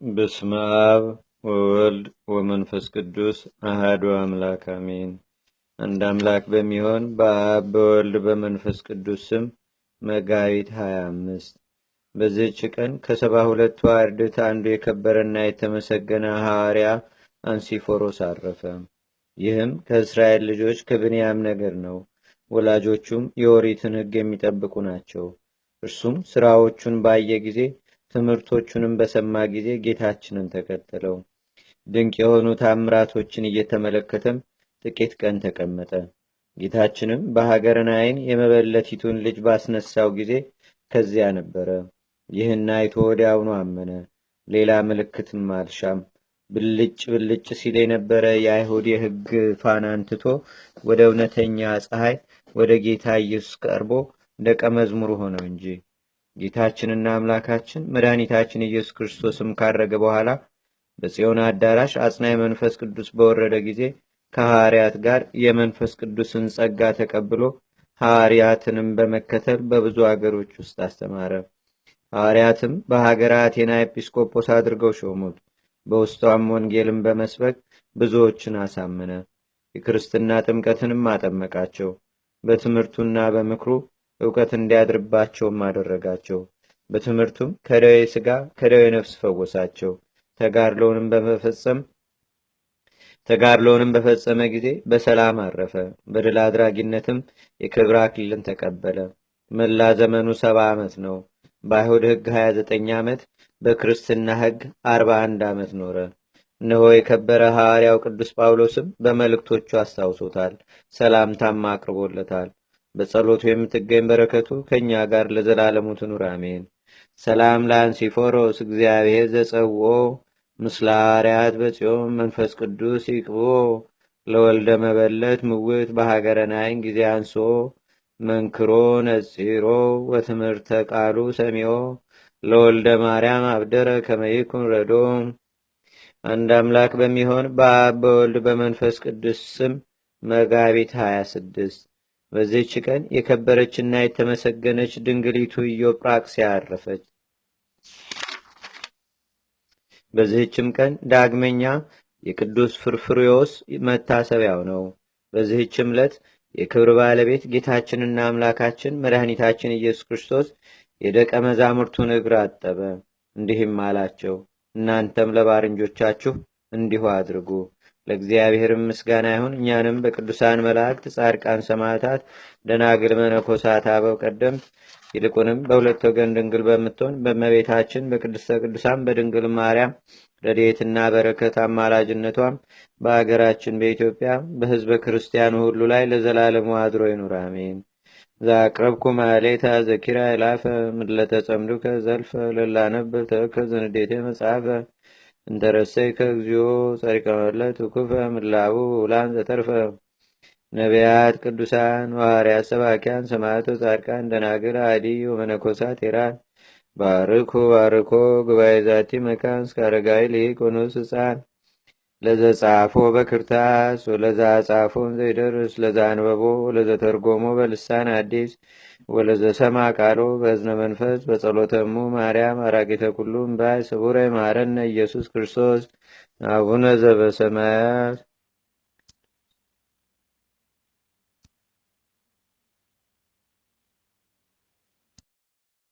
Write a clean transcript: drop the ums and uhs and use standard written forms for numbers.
በስመ አብ ወወልድ ወመንፈስ ቅዱስ አሐዱ አምላክ አሜን። አንድ አምላክ በሚሆን በአብ በወልድ በመንፈስ ቅዱስ ስም መጋቢት 25 በዚህች ቀን ከ72ቱ አርድእት አንዱ የከበረና የተመሰገነ ሐዋርያ አንሲፎሮስ አረፈ። ይህም ከእስራኤል ልጆች ከብንያም ነገድ ነው። ወላጆቹም የኦሪትን ሕግ የሚጠብቁ ናቸው። እርሱም ሥራዎቹን ባየ ጊዜ ትምህርቶቹንም በሰማ ጊዜ ጌታችንን ተከተለው። ድንቅ የሆኑ ታምራቶችን እየተመለከተም ጥቂት ቀን ተቀመጠ። ጌታችንም በሀገረ ናይን የመበለቲቱን ልጅ ባስነሳው ጊዜ ከዚያ ነበረ። ይህን አይቶ ወዲያውኑ አመነ። ሌላ ምልክትም አልሻም። ብልጭ ብልጭ ሲል የነበረ የአይሁድ የሕግ ፋናን ትቶ ወደ እውነተኛ ፀሐይ ወደ ጌታ ኢየሱስ ቀርቦ ደቀ መዝሙሩ ሆነው እንጂ። ጌታችንና አምላካችን መድኃኒታችን ኢየሱስ ክርስቶስም ካረገ በኋላ በጽዮን አዳራሽ አጽናይ መንፈስ ቅዱስ በወረደ ጊዜ ከሐዋርያት ጋር የመንፈስ ቅዱስን ጸጋ ተቀብሎ ሐዋርያትንም በመከተል በብዙ አገሮች ውስጥ አስተማረ። ሐዋርያትም በሀገረ አቴና ኤጲስቆጶስ አድርገው ሾሙት። በውስጧም ወንጌልን በመስበክ ብዙዎችን አሳመነ። የክርስትና ጥምቀትንም አጠመቃቸው። በትምህርቱና በምክሩ እውቀት እንዲያድርባቸውም አደረጋቸው። በትምህርቱም ከደዌ ሥጋ ከደዌ ነፍስ ፈወሳቸው። ተጋድሎውንም በፈጸመ ጊዜ በሰላም አረፈ። በድል አድራጊነትም የክብር አክሊልን ተቀበለ። መላ ዘመኑ 70 ዓመት ነው። በአይሁድ ሕግ 29 ዓመት፣ በክርስትና ሕግ 41 ዓመት ኖረ። እነሆ የከበረ ሐዋርያው ቅዱስ ጳውሎስም በመልእክቶቹ አስታውሶታል፣ ሰላምታም አቅርቦለታል። በጸሎቱ የምትገኝ በረከቱ ከእኛ ጋር ለዘላለሙ ትኑር አሜን። ሰላም ለአንሲፎሮስ እግዚአብሔር ዘጸውኦ ምስለ ሐዋርያት በጽዮን መንፈስ ቅዱስ ይቅቦ ለወልደ መበለት ምውት በሀገረ ናይን ጊዜ አንሶ መንክሮ ነጺሮ ወትምህርተ ቃሉ ሰሚዮ ለወልደ ማርያም አብደረ ከመይኩን ረዶ። አንድ አምላክ በሚሆን በአብ በወልድ በመንፈስ ቅዱስ ስም መጋቢት 26 በዚህች ቀን የከበረችና የተመሰገነች ድንግሊቱ ኢዮጵራክስያ አረፈች። በዚህችም ቀን ዳግመኛ የቅዱስ ፍርፍርዮስ መታሰቢያው ነው። በዚህችም ዕለት የክብር ባለቤት ጌታችንና አምላካችን መድኃኒታችን ኢየሱስ ክርስቶስ የደቀ መዛሙርቱን እግር አጠበ። እንዲህም አላቸው፣ እናንተም ለባልንጆቻችሁ እንዲሁ አድርጉ። ለእግዚአብሔርም ምስጋና ይሁን። እኛንም በቅዱሳን መላእክት፣ ጻድቃን፣ ሰማዕታት፣ ደናግል፣ መነኮሳት፣ አበው ቀደምት ይልቁንም በሁለት ወገን ድንግል በምትሆን በእመቤታችን በቅድስተ ቅዱሳን በድንግል ማርያም ረድኤትና በረከት አማላጅነቷም በአገራችን በኢትዮጵያ በሕዝበ ክርስቲያኑ ሁሉ ላይ ለዘላለሙ አድሮ ይኑር አሜን። ዛቅረብኩ ማሌታ ዘኪራ ይላፈ ምድለተጸምዱከ ዘልፈ ለላነብብ ተወከ ዘንዴቴ መጽሐፈ እንተረሰይ ከግዚኦ ጸሪቀ መለት ውኩፈ ምላቡ ውላን ዘተርፈ ነቢያት ቅዱሳን ሐዋርያት ሰባኪያን ሰማዕቶ ጻድቃን ደናግል አዲ ወመነኮሳት ሄራን ባርኩ ባርኮ ጉባኤ ዛቲ መካን እስከ አረጋዊ ልሂቅ ወንዑስ ሕፃን ለዘጻፎ በክርታስ ወለዛ ጻፎን ዘይደርስ ለዛ አንበቦ ለዘተርጎሞ በልሳን አዲስ ወለዘሰማ ቃሎ በእዝነ መንፈስ በጸሎተሙ ማርያም አራቂተ ኩሉ እምባይ ስቡረ ይማረነ ኢየሱስ ክርስቶስ አቡነ ዘበሰማያት